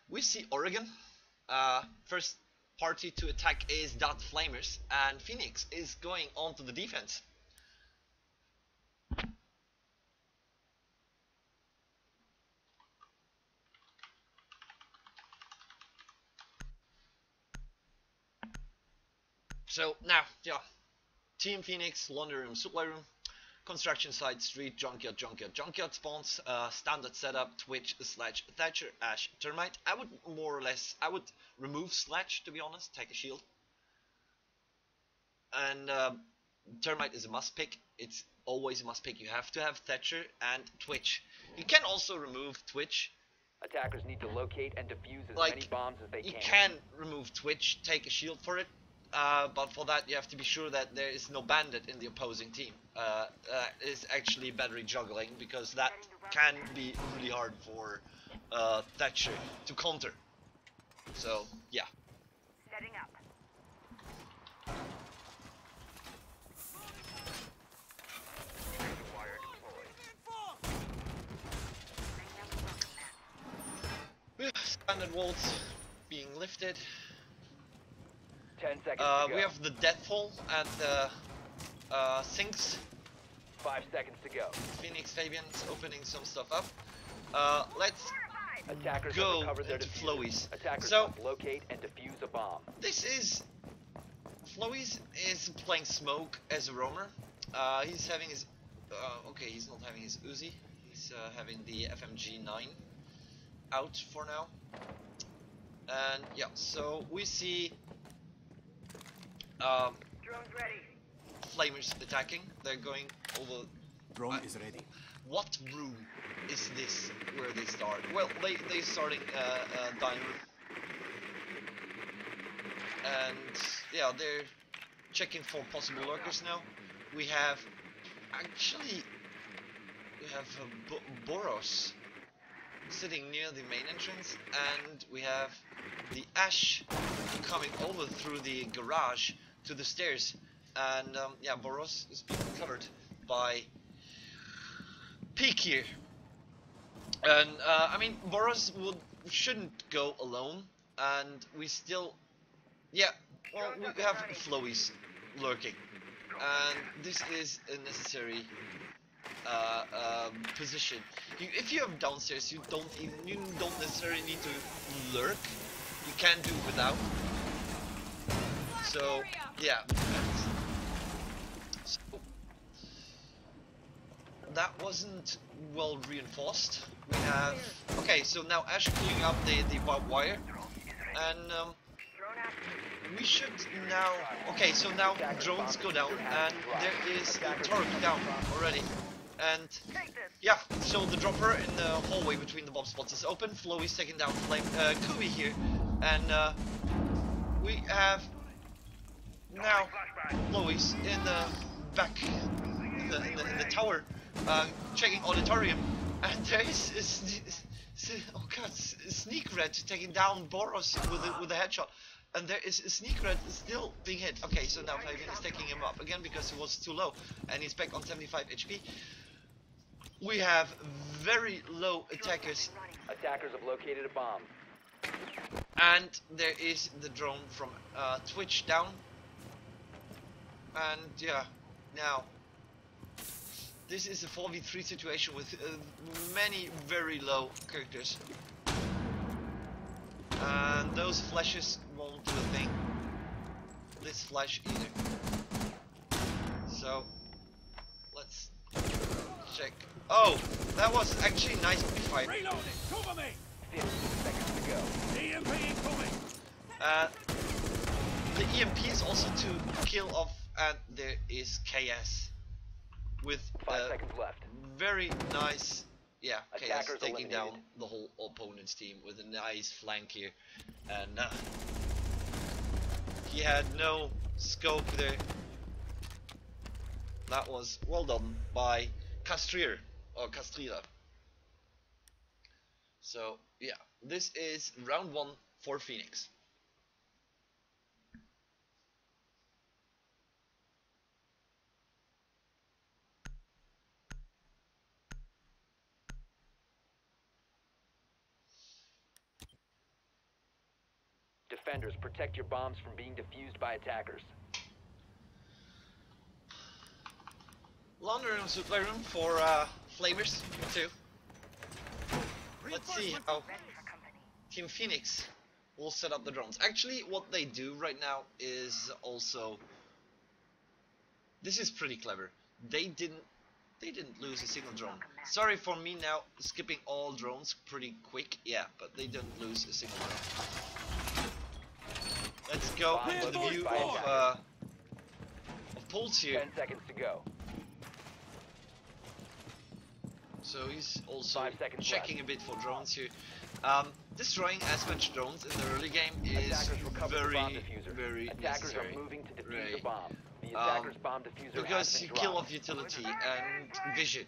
We see Oregon. First party to attack is .flamers, and FENIX is going on to the defense. So now, yeah, Team FENIX, laundry room, supply room, construction site, street, junkyard spawns, standard setup, Twitch, Sledge, Thatcher, Ash, Termite. I would more or less, I would remove Sledge, to be honest, take a shield. And Termite is a must pick, it's always a must pick. You have to have Thatcher and Twitch. You can also remove Twitch. Attackers need to locate and defuse as many bombs as they can. You can remove Twitch, take a shield for it. But for that you have to be sure that there is no bandit in the opposing team. Is actually battery juggling, because that can be really hard for Thatcher to counter. So yeah. Setting up. Standard walls being lifted. 10 seconds to go. We have the deathfall at the sinks. 5 seconds to go. FENIX Fabian's opening some stuff up. Let's Attackers go have recovered their into diffuser. Flowies. Attackers So must locate and defuse a bomb. this is Flowies is playing Smoke as a roamer. He's having his okay, he's not having his Uzi. He's having the FMG9 out for now. And yeah, so we see Drone's ready. Flamers attacking. They're going over. Drone is ready. What room is this where they start? Well, they're starting dining room. And yeah, they're checking for possible lurkers now. We have Boros sitting near the main entrance, and we have the Ash coming over through the garage to the stairs. And yeah, Boros is being covered by Peak here. And I mean, Boros shouldn't go alone, and we still, yeah, well, we have Flowies lurking, and this is a necessary position. If you have downstairs, you don't necessarily need to lurk. You can do without. So yeah, so that wasn't well reinforced. We have, okay, so now Ash clearing up the barbed wire, and we should now, okay, so now drones go down, and there is a turret down already. And yeah, so the dropper in the hallway between the bomb spots is open. Flowi's taking down Kubi here, and we have now Flowi's in the back in the tower, checking auditorium, and there is oh god, Sneak Red taking down Boros with a headshot. And there is a Sneak Red still being hit. Okay, so now Fabian is taking him up again because he was too low, and he's back on 75 HP. We have very low attackers. Attackers have located a bomb. And there is the drone from Twitch down. And yeah, now this is a 4v3 situation with many very low characters. And those flashes won't do a thing. This flash either. So let's check. Oh, that was actually nice fire. Reloading! Cover me! 15 seconds to go. EMP incoming! The EMP is also to kill off, and there is KS with 5 seconds left. very nice, yeah, KS Attackers taking down eliminated. the whole opponent's team with a nice flank here, and he had no scope there. That was well done by Castrier, or Castrila. So yeah, this is round 1 for FENIX. defenders. Protect your bombs from being defused by attackers. Laundry room, supply room for flavors too. Let's see how Team FENIX will set up the drones. Actually, what they do right now is also, this is pretty clever. They didn't lose a single drone. Sorry for me now skipping all drones pretty quick. Yeah, but they didn't lose a single drone. Let's go into the view of Pulse here. 10 seconds to go. So he's also 5 seconds checking left. a bit for drones here. Destroying as much drones in the early game is Attackers recover the bomb very, diffuser. very Attackers necessary. are moving to defuse Right. the bomb. The attacker's bomb diffuser Because has you been kill dropped. off utility and vision.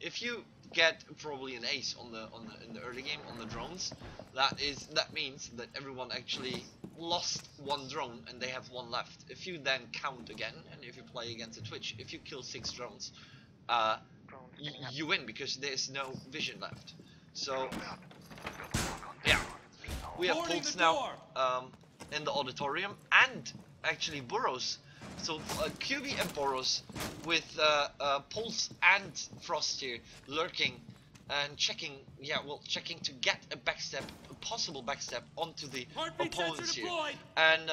If you get probably an ace on the in the early game on the drones, that means that everyone actually lost one drone and they have one left. If you then count again, and if you play against a Twitch, if you kill 6 drones, you win because there's no vision left. So yeah, we have Boarding Pulse the now in the auditorium, and actually Burrows. So QB and Boros with Pulse and Frost here lurking and checking, checking to get a backstep, a possible backstep onto the Heartbeat opponents sensor here. deployed. And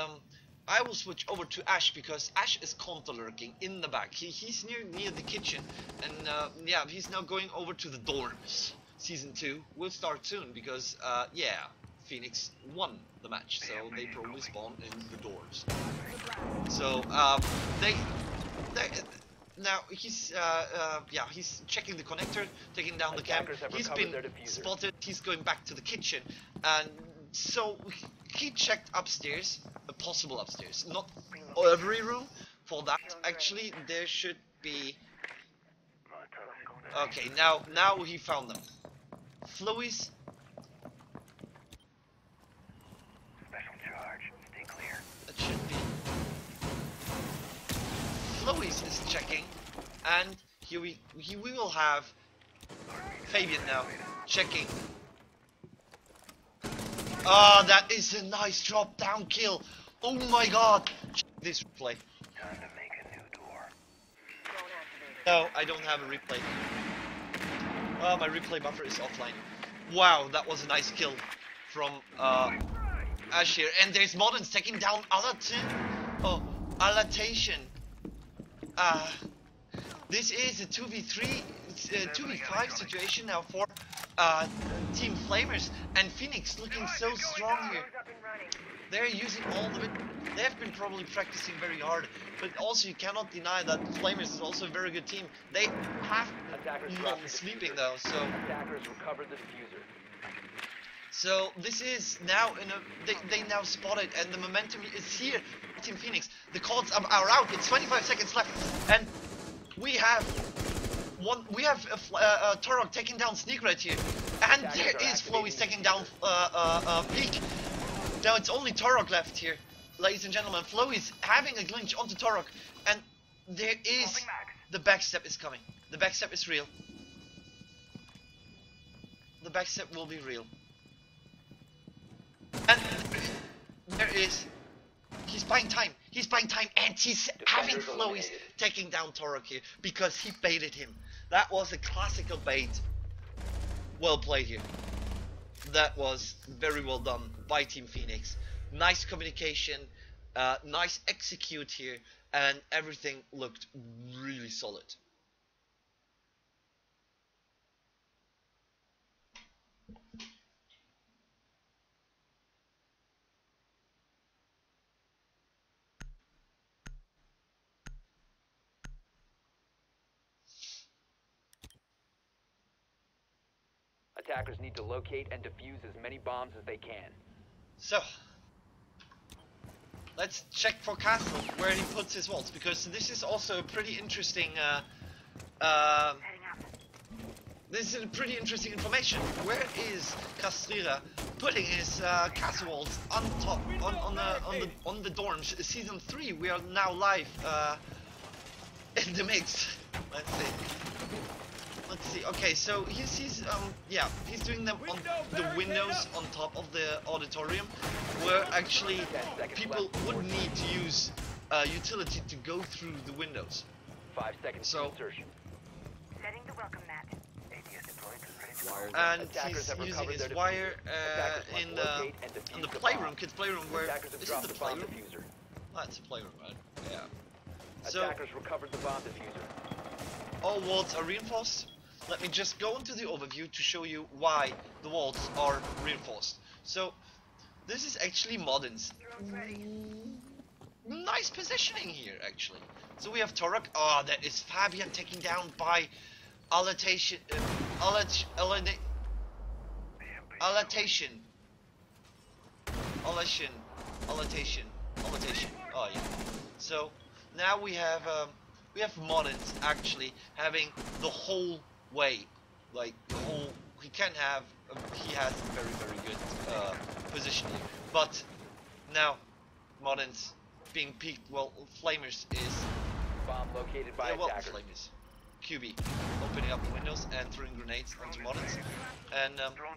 I will switch over to Ash because Ash is counter lurking in the back. He's near the kitchen, and yeah, he's now going over to the dorms. Season 2 will start soon because yeah, FENIX won the match, so they probably spawn in the doors. So they now he's he's checking the connector, taking down the cam. Attackers have He's recovered been their diffuser. spotted. He's going back to the kitchen, and so he checked upstairs, a possible upstairs, not every room. For that, actually, there should be. Okay, now he found them. Flowies. Special charge. Stay clear. That should be. Flowies is checking, and here we will have Fabian now checking. Ah, that is a nice drop down kill. Oh my god! Check this replay. Time to make a new door. No, I don't have a replay. Oh, my replay buffer is offline. Wow, that was a nice kill from Ash here. And there's Moderns taking down Alatation. This is a 2v3, 2v5 situation now for Team Flamers, and FENIX looking so strong here. Up and running. They're using all of it. They have been probably practicing very hard, but also you cannot deny that Flamers is also a very good team. They have Attackers not dropped the sleeping diffuser. though, so Attackers recovered the diffuser. so this is now in a they now spotted, and the momentum is here. Team FENIX, the calls are out. It's 25 seconds left, and we have Turok taking down Sneak right here, and there is Flowies taking down Peak. Now it's only Turok left here, ladies and gentlemen. Flowies having a glitch onto Turok, and there is the backstep is coming. The backstep is real. The backstep will be real, and there is. He's buying time. He's buying time, and he's having Defenders Flowies eliminated. taking down Turok here because he baited him. That was a classical bait. Well played here. That was very well done by Team FENIX. Nice communication, nice execute here, and everything looked really solid. Attackers need to locate and defuse as many bombs as they can. So, let's check for Castle where he puts his vaults, because this is also a pretty interesting Heading up. this is a pretty interesting information. Where is Castrera putting his castle vaults on top on the dorms? Season 3, we are now live in the mix. Let's see. let's see. Okay, so he's yeah, he's doing them on the windows on top of the auditorium, where actually 10 seconds people left. would need to use utility to go through the windows. 5 seconds So- to insertion. Setting the welcome mat. ADS deployed and ready to Wires. And Attackers he's have using recovered his their wire Attackers must in locate and defuse the the playroom, bomb. kids' playroom. Where Attackers have is it dropped the the bomb playroom? diffuser. Oh, it's a playroom, right? Yeah. So Attackers recovered the bomb diffuser. all walls are reinforced. Let me just go into the overview to show you why the walls are reinforced. So this is actually Modern's nice positioning here, actually. So we have Torok. Oh, there is Fabian taken down by Alatation. Oh yeah. So now we have Moderns actually having the whole way, like the whole. He can have. He has very good positioning, but now Moderns being peaked. Well, Flamers is. Bomb located by Yeah, well, attackers. Flamers. QB opening up the windows and throwing grenades onto Moderns, and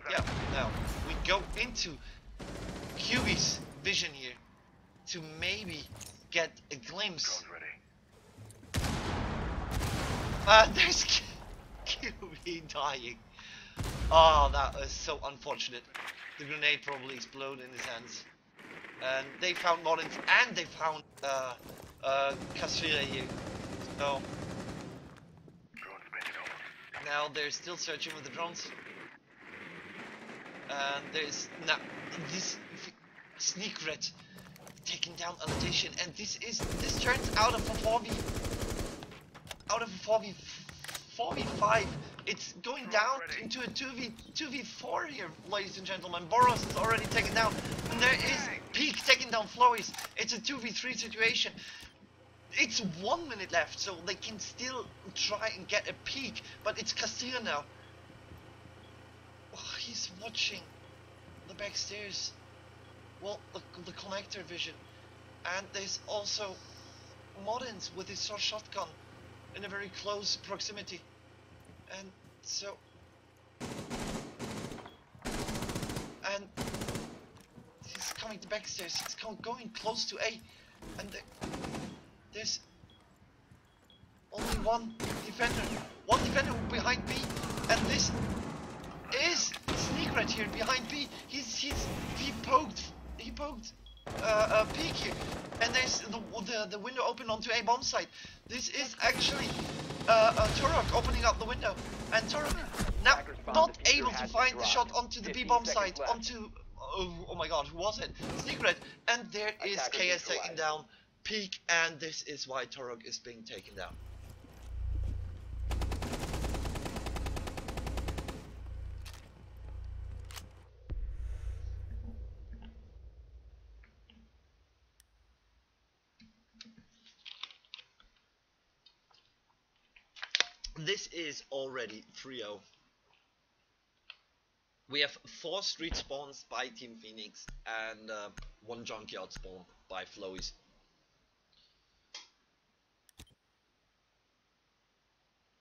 yeah. Now we go into QB's vision here to maybe get a glimpse. ready. There's QB dying. Oh, that is so unfortunate. The grenade probably exploded in his hands. And they found Moderns and they found Kasrira here. So Drones spinning over. now they're still searching with the drones. And there's now this sneak red taking down Alatation, and this turns out of a 4v5. It's going down into a 2v4 here, ladies and gentlemen. Boros is already taken down, and there is Peak taking down Flois. It's a 2v3 situation. It's 1 minute left, so they can still try and get a peek, but it's Castilla now. Oh, he's watching the back stairs. Well, the connector vision. And there's also Moderns with his shotgun in a very close proximity. And so... And he's coming to back stairs. He's going close to A. And there's only one defender. One defender behind B. And this is Sneak right here behind B. He poked Peak here, and there's the window open onto A bomb site. This is actually Turok opening up the window, and Turok now not able to find the shot onto the B bomb site, onto oh my god, who was it? Sneak Red, and there is KS taking down Peak, and this is why Turok is being taken down. This is already 3-0. We have 4 street spawns by Team FENIX and 1 junkyard spawn by Flois.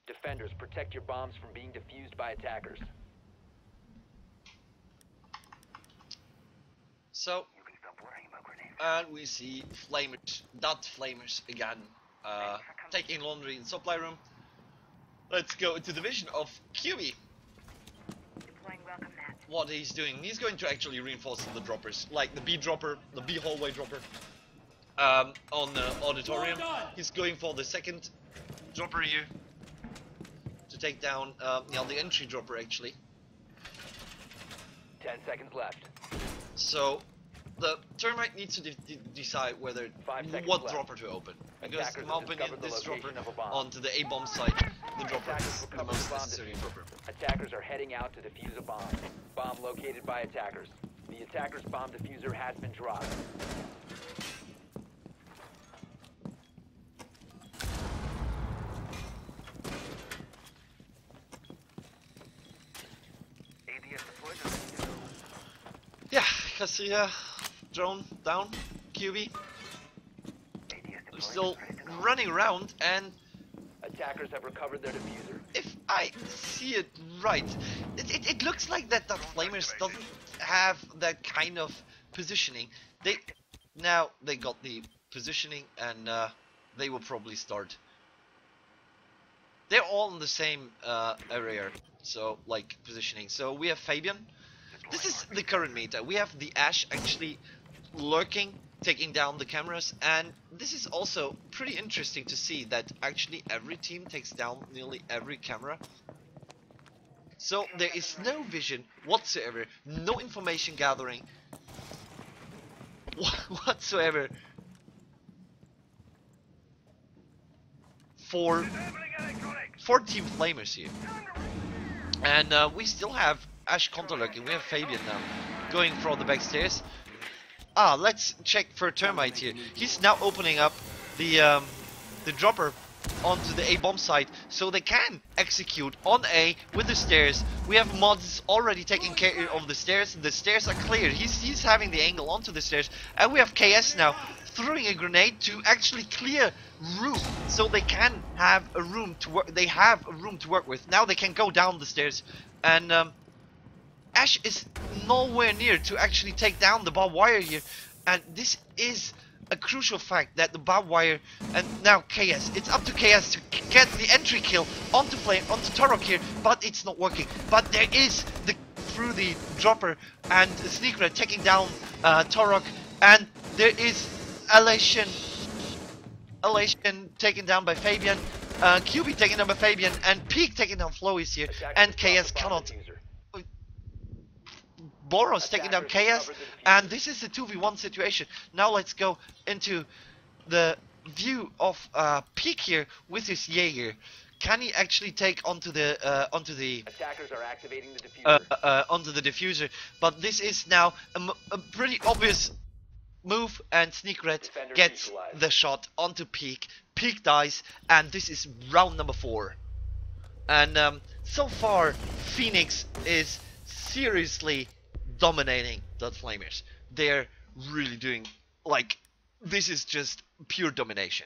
Defenders, protect your bombs from being defused by attackers. So, You can stop worrying about grenades. and we see Flamers again, taking laundry in supply room. Let's go into the vision of QB. Deploying welcome mat. What he's doing, he's going to actually reinforce the droppers, like the B dropper, the B hallway dropper, on the auditorium. He's going for the second dropper here to take down the entry dropper actually. 10 seconds left. So the termite needs to decide whether 5 seconds what left. dropper to open, because Attackers in my have opinion discovered the this dropper location of a bomb. onto the A bomb site, the dropper Attackers is the recovered most the bomb necessary diffuser. dropper. Attackers are heading out to defuse a bomb. Bomb located by attackers. The attacker's bomb diffuser has been dropped. ADS deployed and ready to go. Yeah, Casilla drone down, QB. ADS They're deployed still and ready to go. running around, and Attackers have recovered their diffuser. if I see it right. It looks like that the Flamers doesn't have that kind of positioning. Now they got the positioning, and they will probably start. They're all in the same area, so like positioning. So we have Fabian. This is the current meta. We have the Ash actually lurking, taking down the cameras, and this is also pretty interesting to see that actually every team takes down nearly every camera. So there is no vision whatsoever, no information gathering whatsoever for Team Flamers here. And we still have Ash counter-lurking. We have Fabian now going for the backstairs. Let's check for Termite here. He's now opening up the dropper onto the A bomb site, so they can execute on A with the stairs. We have mods already taking care of the stairs. The stairs are cleared. He's having the angle onto the stairs, and we have KS now throwing a grenade to actually clear room, so they can have a room to work. They have a room to work with. Now they can go down the stairs, and Ash is nowhere near to actually take down the barbed wire here, and this is a crucial fact that the barbed wire, and now KS, it's up to KS to get the entry kill onto Torok here, but it's not working. But there is through the dropper, and Sneaker taking down Torok, and there is Elation taken down by Fabian, QB taken down by Fabian, and Peak taking down Flois here, and KS cannot. Boros taking down KS, and this is the 2v1 situation. Now let's go into the view of Peak here with his Jaeger. Can he actually take onto the attackers are activating the diffuser. Onto the diffuser? But this is now a pretty obvious move, and Sneakret gets the shot onto Peak. Peak dies, and this is round number 4. And so far, FENIX is seriously dominating the Flamers. They're really doing, like, this is just pure domination.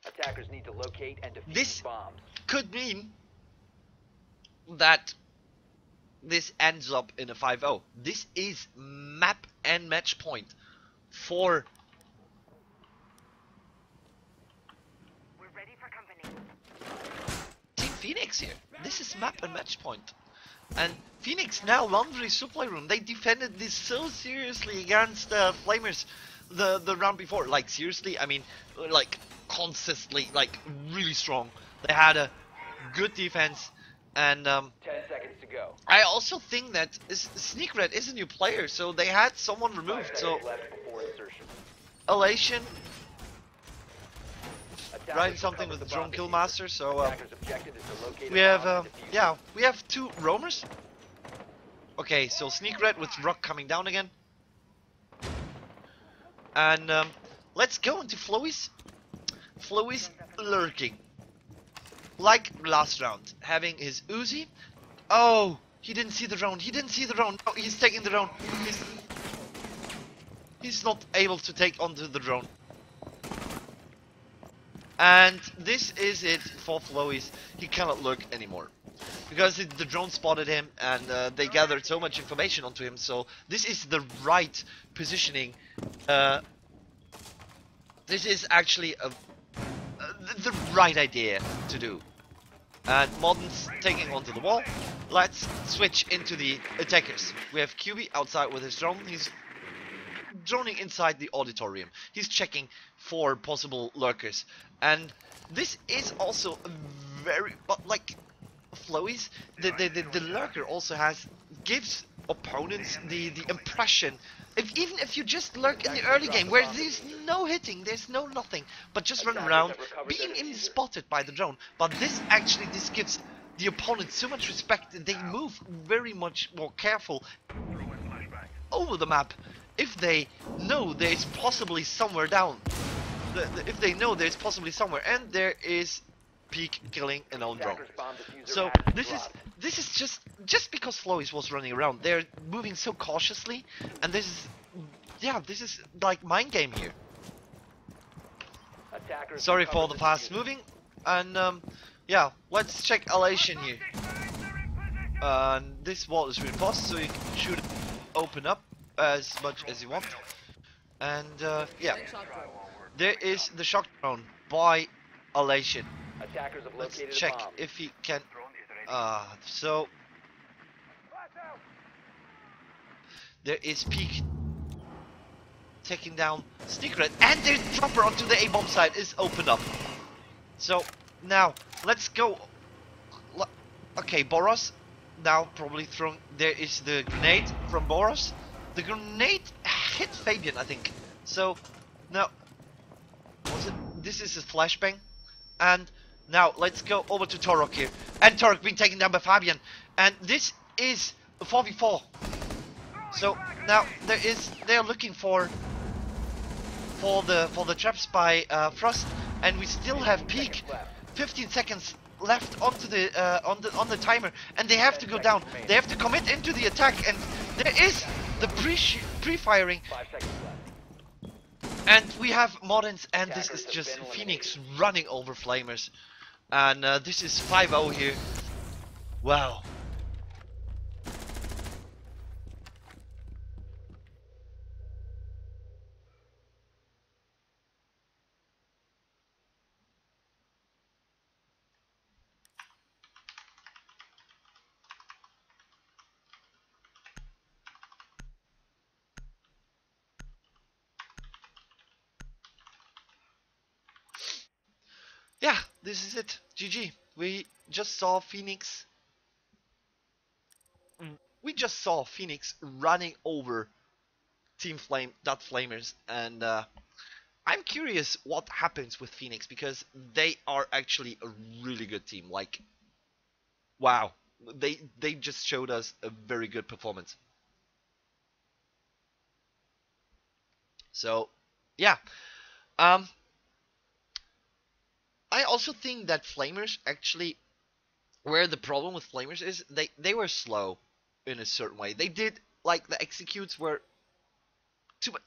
Attackers need to locate and defuse This bombs. could mean that this ends up in a 5-0. This is map and match point for We're ready for company. Team FENIX here. This is map and match point. And FENIX now laundry supply room. They defended this so seriously against Flamers the round before. Like seriously, I mean, like consistently, like really strong. They had a good defense. And 10 seconds to go. I also think that Sneakred is a new player, so they had someone removed. So Left before insertion. Elation Attackers writing will something cover with the the drone bomb kill diffuser. master. So Attackers' objective is to locate we a have bomb and defuse yeah, we have 2 roamers. Okay, so Sneakred with Rock coming down again. And let's go into Flois. Flois lurking. Like last round, having his Uzi. Oh, he didn't see the drone. He didn't see the drone. No, he's taking the drone. He's not able to take onto the drone. And this is it for Flois. He cannot lurk anymore. Because the drone spotted him, and they gathered so much information onto him. So this is the right positioning. This is actually the right idea to do. And Modern's taking onto the wall. Let's switch into the attackers. We have QB outside with his drone. He's droning inside the auditorium. He's checking for possible lurkers. And this is also a very, but like Flois, the lurker also gives opponents the impression, even if you just lurk in the early game where there's no hitting, there's no nothing, but just run around being spotted by the drone. But this gives the opponent so much respect that they move very much more careful over the map if they know there's possibly somewhere down. if they know there's possibly somewhere, and there is Peak killing an own drone. Attackers bomb diffuser So has been this is dropped. just because Flois was running around, they're moving so cautiously, and this is like mind game here. Attackers Sorry for recovered the fast diffuser. moving, and yeah, let's check elation here. This wall is reinforced, so you should open up as much as you want. And yeah, there is the shock drone by elation. Attackers have Let's located check a bomb. if he can. So there is Peak taking down Secret, and the dropper onto the A-bomb side is opened up. So now let's go. Okay, Boros now probably throwing. There is the grenade from Boros. The grenade hit Fabian, I think. So now, this is a flashbang, and now let's go over to Torok here, and Torok being taken down by Fabian, and this is a 4v4. So now they're looking for the traps by Frost, and we still have Peak. 15 seconds left onto the on the timer, and they have to go down. They have to commit into the attack, and there is the pre-firing. 5 seconds left. And we have Moderns, and this is just FENIX running over Flamers. And this is 5-0 here. Wow. Yeah, this is it. GG. We just saw FENIX. We just saw FENIX running over Team Flamers, and I'm curious what happens with FENIX, because they are actually a really good team. Like, wow, they just showed us a very good performance. So, yeah. I also think that Flamers actually, where the problem with Flamers is, they were slow in a certain way. They did, like, the executes were too much.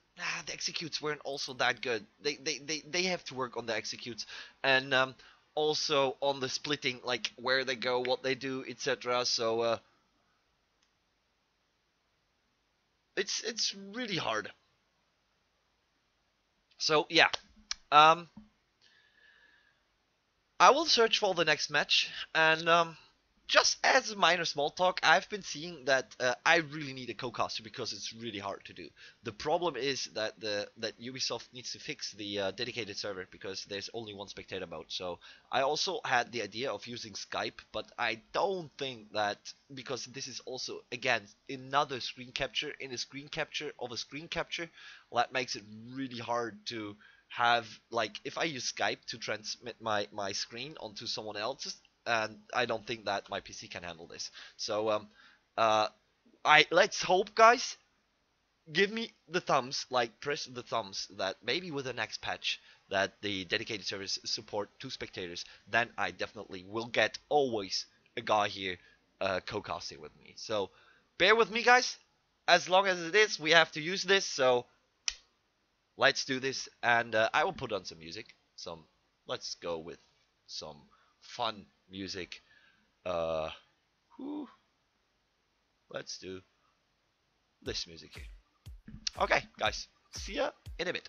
The executes weren't also that good. They have to work on the executes, and also on the splitting, like where they go, what they do, etc. So it's really hard. So yeah, I will search for the next match, and just as a minor small talk, I've been seeing that I really need a co-caster because it's really hard to do. The problem is that that Ubisoft needs to fix the dedicated server, because there's only one spectator mode. So I also had the idea of using Skype, but I don't think that, because this is also, again, another screen capture in a screen capture of a screen capture, that makes it really hard to have, like, if I use Skype to transmit my screen onto someone else's, and I don't think that my PC can handle this. So let's hope, guys, give me the thumbs, like press the thumbs, that maybe with the next patch that the dedicated servers support 2 spectators, then I definitely will get always a guy here co-casting with me. So bear with me, guys. As long as it is, we have to use this, so let's do this, and I will put on some music. Let's go with some fun music. Let's do this music here. Okay, guys, see ya in a bit.